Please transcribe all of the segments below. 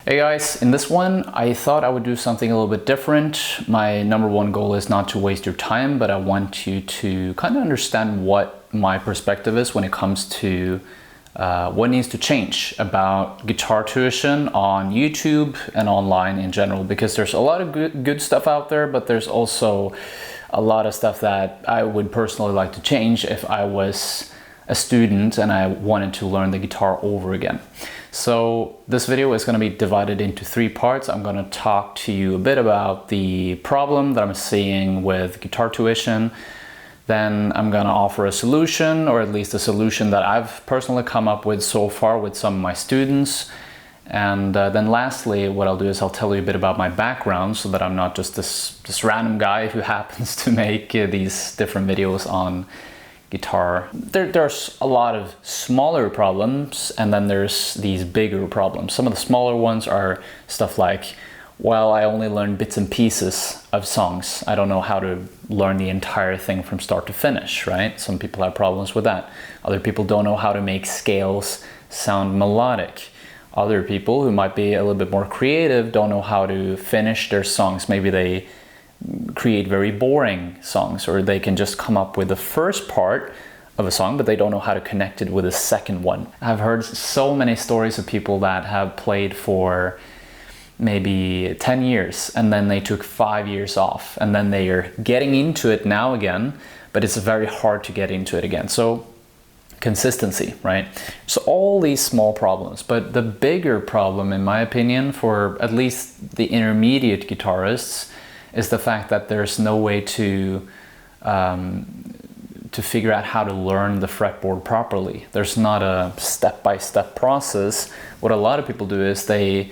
Hey guys, in this one I thought I would do something a little bit different. My number one goal is not to waste your time, but I want you to kind of understand what my perspective is when it comes to what needs to change about guitar tuition on YouTube and online in general, because there's a lot of good stuff out there, but there's also a lot of stuff that I would personally like to change if I was a student and I wanted to learn the guitar over again. So this video is going to be divided into three parts. I'm going to talk to you a bit about the problem that I'm seeing with guitar tuition. Then I'm going to offer a solution, or at least a solution that I've personally come up with so far with some of my students. And then lastly, what I'll do is I'll tell you a bit about my background, so that I'm not just this random guy who happens to make these different videos on guitar. There's a lot of smaller problems, and then there's these bigger problems. Some of the smaller ones are stuff like, well, I only learned bits and pieces of songs. I don't know how to learn the entire thing from start to finish, right? Some people have problems with that. Other people don't know how to make scales sound melodic. Other people who might be a little bit more creative don't know how to finish their songs. Maybe they create very boring songs, or they can just come up with the first part of a song, but they don't know how to connect it with the second one. I've heard so many stories of people that have played for maybe 10 years and then they took 5 years off, and then they are getting into it now again, but it's very hard to get into it again. So consistency, right? So all these small problems, but the bigger problem, in my opinion, for at least the intermediate guitarists, is the fact that there's no way to figure out how to learn the fretboard properly. There's not a step-by-step process. What a lot of people do is they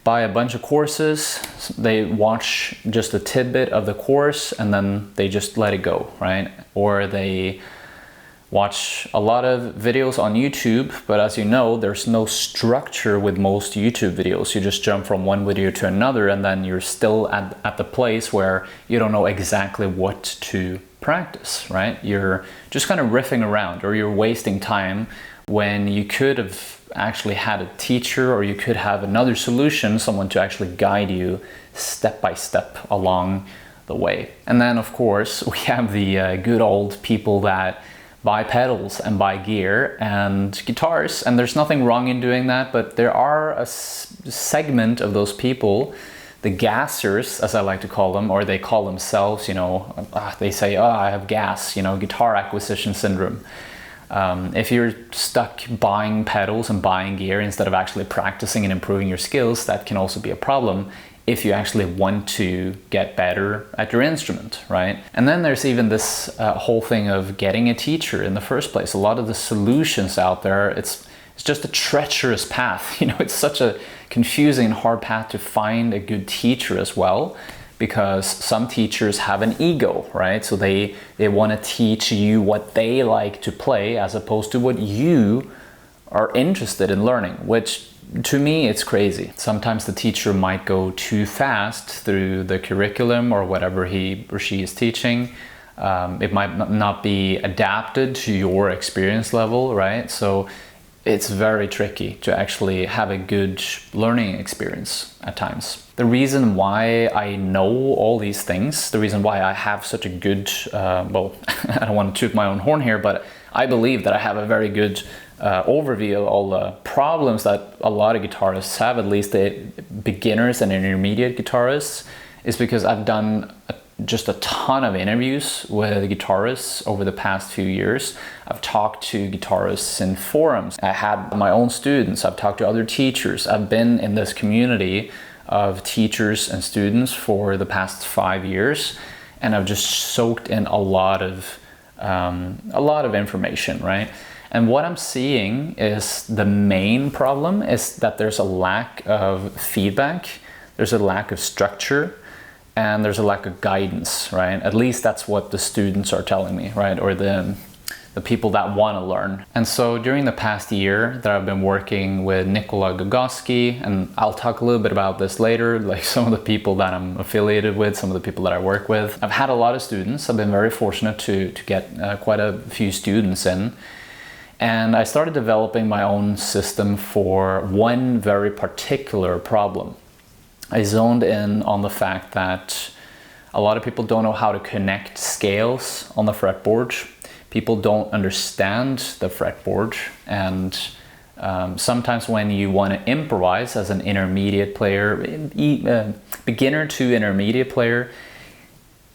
buy a bunch of courses, they watch just a tidbit of the course, and then they just let it go, right? Or they watch a lot of videos on YouTube, but as you know, there's no structure with most YouTube videos. You just jump from one video to another, and then you're still at the place where you don't know exactly what to practice, right? You're just kind of riffing around, or you're wasting time when you could have actually had a teacher, or you could have another solution, someone to actually guide you step by step along the way. And then of course we have the good old people that buy pedals and buy gear and guitars, and there's nothing wrong in doing that, but there are a segment of those people, the gassers, as I like to call them, or they call themselves, you know, they say, oh, I have gas, you know, guitar acquisition syndrome. If you're stuck buying pedals and buying gear instead of actually practicing and improving your skills, that can also be a problem if you actually want to get better at your instrument, right? And then there's even this whole thing of getting a teacher in the first place. A lot of the solutions out there, it's just a treacherous path. You know, it's such a confusing and hard path to find a good teacher as well, because some teachers have an ego, right? So they want to teach you what they like to play as opposed to what you are interested in learning, which to me, it's crazy. Sometimes the teacher might go too fast through the curriculum or whatever he or she is teaching. It might not be adapted to your experience level, right? So it's very tricky to actually have a good learning experience at times. The reason why I know all these things, the reason why I have such a good, well, I don't want to toot my own horn here, but I believe that I have a very good overview of all the problems that a lot of guitarists have, at least the beginners and intermediate guitarists, is because I've done just a ton of interviews with guitarists over the past few years. I've talked to guitarists in forums. I had my own students. I've talked to other teachers. I've been in this community of teachers and students for the past 5 years, and I've just soaked in a lot of information, right? And what I'm seeing is the main problem is that there's a lack of feedback, there's a lack of structure, and there's a lack of guidance, right? At least that's what the students are telling me, right? Or the people that want to learn. And so during the past year that I've been working with Nikola Gugoski, and I'll talk a little bit about this later, like some of the people that I'm affiliated with, some of the people that I work with. I've had a lot of students. I've been very fortunate to get quite a few students in. And I started developing my own system for one very particular problem. I zoned in on the fact that a lot of people don't know how to connect scales on the fretboard. People don't understand the fretboard, and sometimes when you want to improvise as an intermediate player, beginner to intermediate player,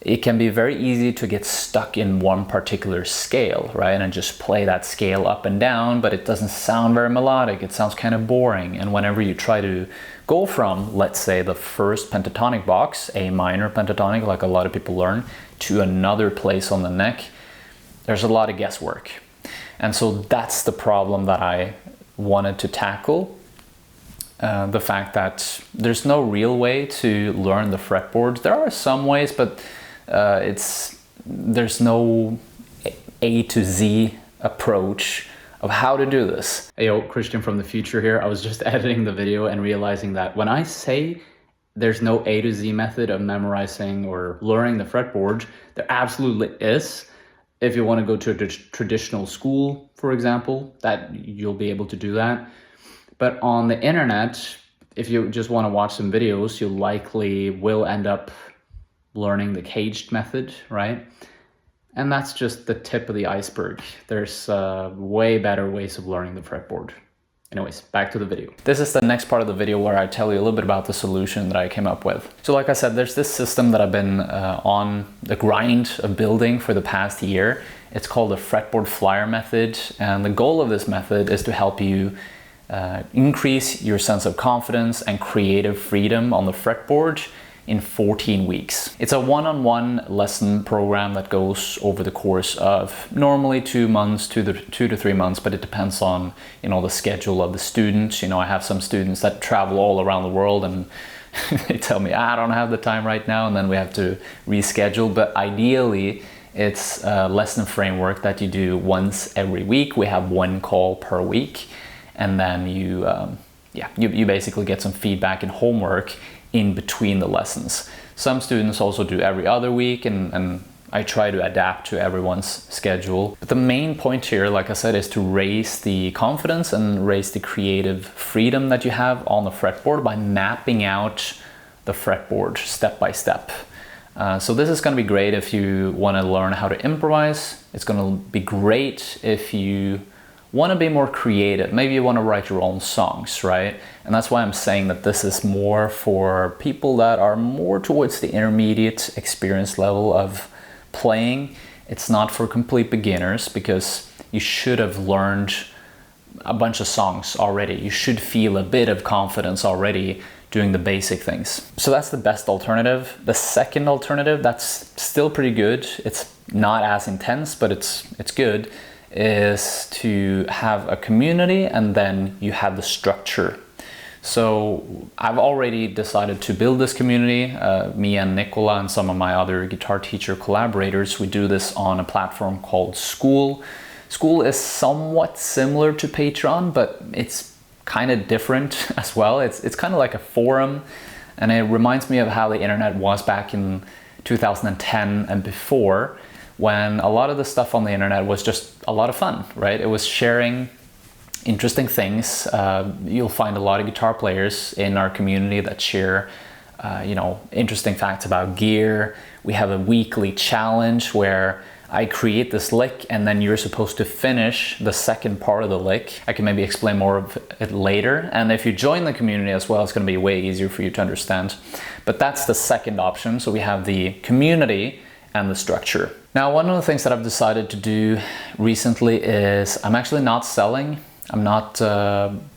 it can be very easy to get stuck in one particular scale, right? And just play that scale up and down, but it doesn't sound very melodic. It sounds kind of boring. And whenever you try to go from, let's say, the first pentatonic box, A minor pentatonic, like a lot of people learn, to another place on the neck, there's a lot of guesswork. And so that's the problem that I wanted to tackle. The fact that there's no real way to learn the fretboard. There are some ways, but there's no A to Z approach of how to do this. Hey, yo, Christian from the future here. I was just editing the video and realizing that when I say there's no A to Z method of memorizing or learning the fretboard, there absolutely is. If you want to go to a traditional school, for example, that you'll be able to do that. But on the internet, if you just want to watch some videos, you likely will end up learning the caged method, right? And that's just the tip of the iceberg. There's way better ways of learning the fretboard. Anyways, back to the video. This is the next part of the video where I tell you a little bit about the solution that I came up with. So like I said, there's this system that I've been on the grind of building for the past year. It's called the fretboard flyer method. And the goal of this method is to help you increase your sense of confidence and creative freedom on the fretboard in 14 weeks. It's a one-on-one lesson program that goes over the course of normally 2 months, 2 to 3 months, but it depends on, the schedule of the student. I have some students that travel all around the world and they tell me, I don't have the time right now, and then we have to reschedule. But ideally, it's a lesson framework that you do once every week. We have one call per week, and then you basically get some feedback and homework in between the lessons. Some students also do every other week, and I try to adapt to everyone's schedule. But the main point here, like I said, is to raise the confidence and raise the creative freedom that you have on the fretboard by mapping out the fretboard step by step. So this is going to be great if you want to learn how to improvise. It's going to be great if you want to be more creative. Maybe you want to write your own songs, right? And that's why I'm saying that this is more for people that are more towards the intermediate experience level of playing. It's not for complete beginners, because you should have learned a bunch of songs already. You should feel a bit of confidence already doing the basic things. So that's the best alternative. The second alternative, that's still pretty good. It's not as intense, but it's good, is to have a community, and then you have the structure. So I've already decided to build this community. Me and Nikola and some of my other guitar teacher collaborators, we do this on a platform called School. School is somewhat similar to Patreon, but it's kind of different as well. It's kind of like a forum, and it reminds me of how the internet was back in 2010 and before, when a lot of the stuff on the internet was just a lot of fun, right? It was sharing interesting things. You'll find a lot of guitar players in our community that share, interesting facts about gear. We have a weekly challenge where I create this lick and then you're supposed to finish the second part of the lick. I can maybe explain more of it later. And if you join the community as well, it's going to be way easier for you to understand. But that's the second option. So we have the community and the structure. Now, one of the things that I've decided to do recently is I'm actually not selling. I'm not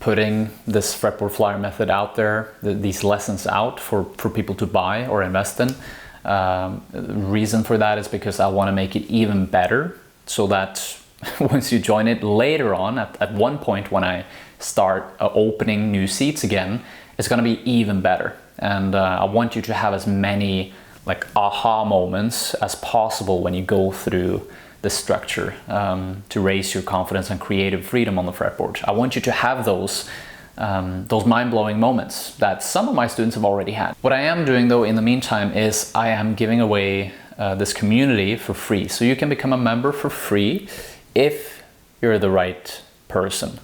putting this fretboard flyer method out there, these lessons out for people to buy or invest in. The reason for that is because I want to make it even better, so that once you join it later on, at one point when I start opening new seats again, it's going to be even better. And I want you to have as many like aha moments as possible when you go through the structure to raise your confidence and creative freedom on the fretboard. I want you to have those mind-blowing moments that some of my students have already had. What I am doing though in the meantime is I am giving away this community for free. So you can become a member for free if you're the right person.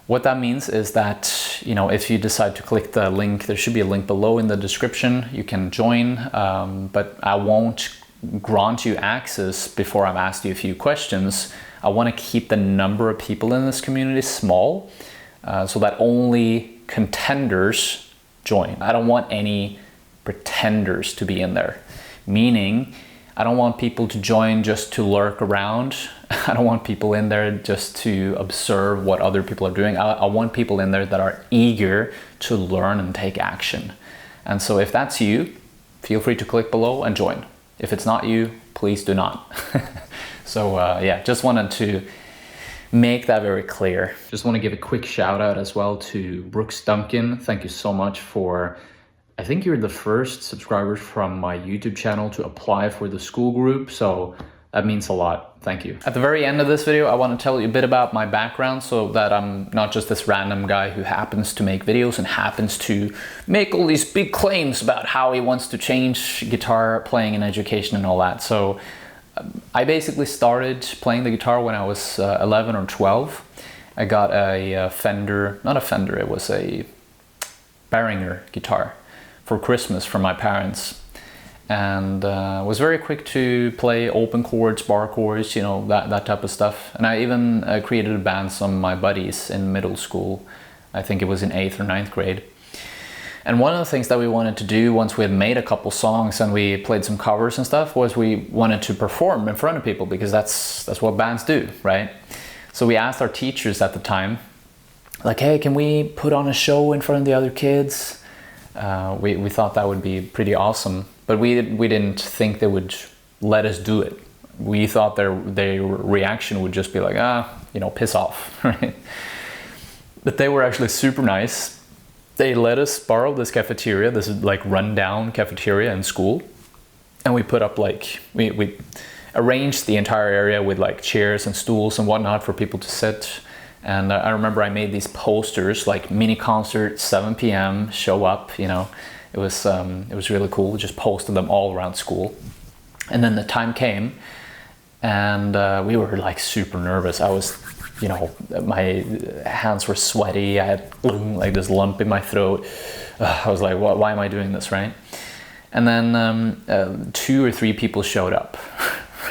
What that means is that, you know, if you decide to click the link, there should be a link below in the description. You can join, but I won't grant you access before I've asked you a few questions. I want to keep the number of people in this community small, so that only contenders join. I don't want any pretenders to be in there, meaning I don't want people to join just to lurk around. I don't want people in there just to observe what other people are doing. I want people in there that are eager to learn and take action. And so if that's you, feel free to click below and join. If it's not you, please do not. So yeah, just wanted to make that very clear. Just want to give a quick shout out as well to Brooks Duncan. Thank you so much for, I think you're the first subscriber from my YouTube channel to apply for the school group, so that means a lot. Thank you. At the very end of this video, I want to tell you a bit about my background so that I'm not just this random guy who happens to make videos and happens to make all these big claims about how he wants to change guitar playing and education and all that. So I basically started playing the guitar when I was 11 or 12. I got a Fender, not a Fender, it was a Behringer guitar for Christmas from my parents, and was very quick to play open chords, bar chords, you know, that type of stuff. And I even created a band, some of my buddies in middle school. I think it was in 8th or 9th grade. And one of the things that we wanted to do once we had made a couple songs and we played some covers and stuff was we wanted to perform in front of people, because that's what bands do, right? So we asked our teachers at the time, like, hey, can we put on a show in front of the other kids? We thought that would be pretty awesome, but we didn't think they would let us do it. We thought their reaction would just be like, you know, piss off, right? But they were actually super nice. They let us borrow this cafeteria, this is like rundown cafeteria in school, and we put up like, we arranged the entire area with like chairs and stools and whatnot for people to sit. And I remember I made these posters like mini concert, 7 p.m, show up, you know. It was really cool. We just posted them all around school. And then the time came and we were like super nervous. I was, you know, my hands were sweaty. I had like this lump in my throat. I was like, why am I doing this, right? And then 2 or 3 people showed up,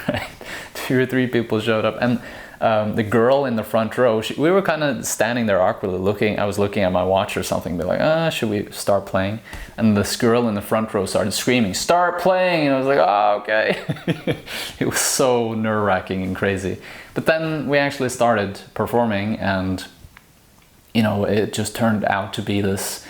right? 2 or 3 people showed up. And the girl in the front row, we were kind of standing there awkwardly looking. I was looking at my watch or something, be like, should we start playing? And this girl in the front row started screaming, start playing! And I was like, oh, okay. It was so nerve-wracking and crazy. But then we actually started performing, and, you know, it just turned out to be this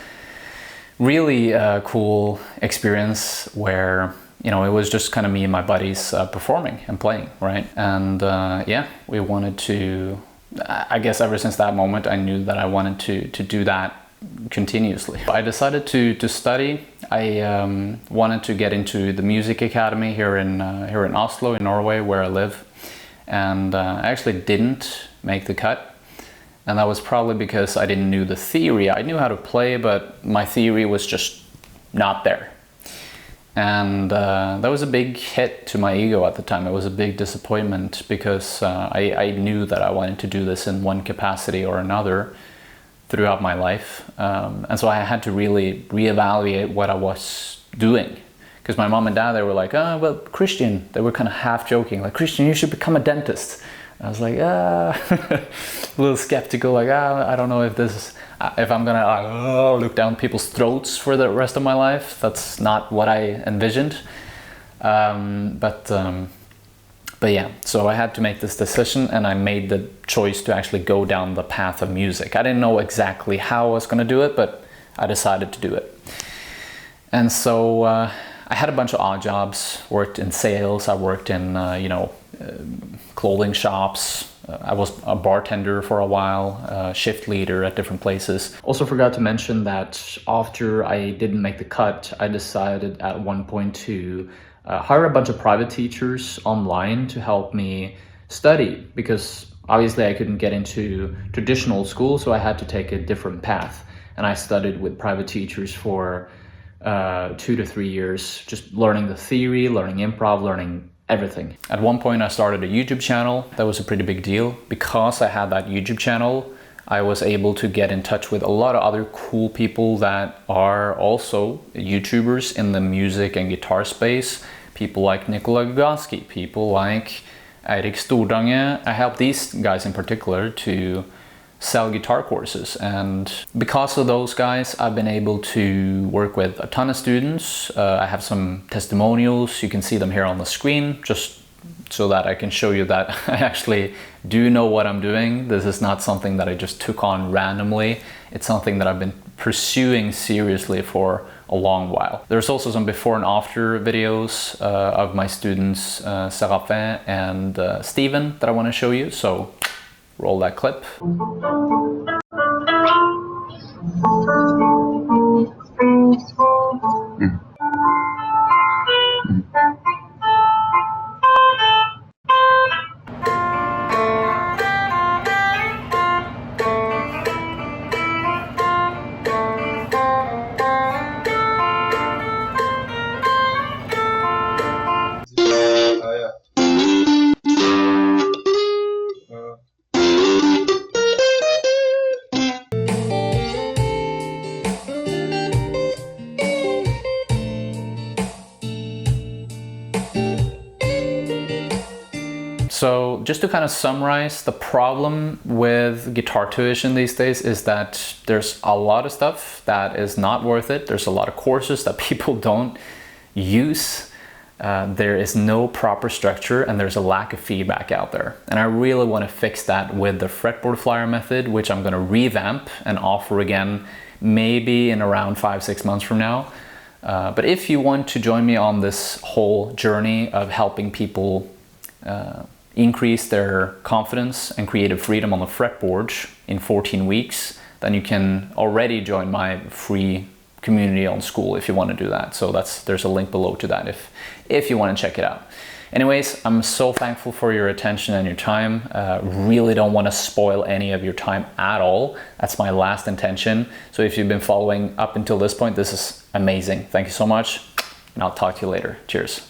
really cool experience where, you know, it was just kind of me and my buddies performing and playing, right? And yeah, we wanted to, I guess ever since that moment, I knew that I wanted to do that continuously. I decided to study. I wanted to get into the music academy here in Oslo, in Norway, where I live. And I actually didn't make the cut. And that was probably because I didn't know the theory. I knew how to play, but my theory was just not there. And that was a big hit to my ego at the time. It was a big disappointment because I knew that I wanted to do this in one capacity or another throughout my life. And so I had to really reevaluate what I was doing. Because my mom and dad, they were like, well, Christian, they were kind of half joking, like, Christian, you should become a dentist. I was like, a little skeptical, like, I don't know if this is, if I'm gonna look down people's throats for the rest of my life. That's not what I envisioned. But yeah, so I had to make this decision, and I made the choice to actually go down the path of music. I didn't know exactly how I was gonna do it, but I decided to do it. And so I had a bunch of odd jobs, worked in sales, I worked in, clothing shops. I was a bartender for a while, shift leader at different places. Also forgot to mention that after I didn't make the cut, I decided at one point to hire a bunch of private teachers online to help me study, because obviously I couldn't get into traditional school, so I had to take a different path. And I studied with private teachers for 2 to 3 years, just learning the theory, learning improv, learning everything. At one point I started a YouTube channel. That was a pretty big deal. Because I had that YouTube channel, I was able to get in touch with a lot of other cool people that are also YouTubers in the music and guitar space. People like Nikola Gugoski, people like Eirik Stordange. I helped these guys in particular to sell guitar courses, and because of those guys I've been able to work with a ton of students. I have some testimonials, you can see them here on the screen, just so that I can show you that I actually do know what I'm doing. This is not something that I just took on randomly. It's something that I've been pursuing seriously for a long while. There's also some before and after videos of my students Seraphin and Steven that I want to show you, so roll that clip. So just to kind of summarize, the problem with guitar tuition these days is that there's a lot of stuff that is not worth it. There's a lot of courses that people don't use. There is no proper structure and there's a lack of feedback out there. And I really want to fix that with the fretboard flyer method, which I'm going to revamp and offer again maybe in around 5-6 months from now. But if you want to join me on this whole journey of helping people increase their confidence and creative freedom on the fretboard in 14 weeks, then you can already join my free community on School if you want to do that. So there's a link below to that if you want to check it out. Anyways, I'm so thankful for your attention and your time. Really don't want to spoil any of your time at all. That's my last intention. So if you've been following up until this point, this is amazing. Thank you so much, and I'll talk to you later. Cheers.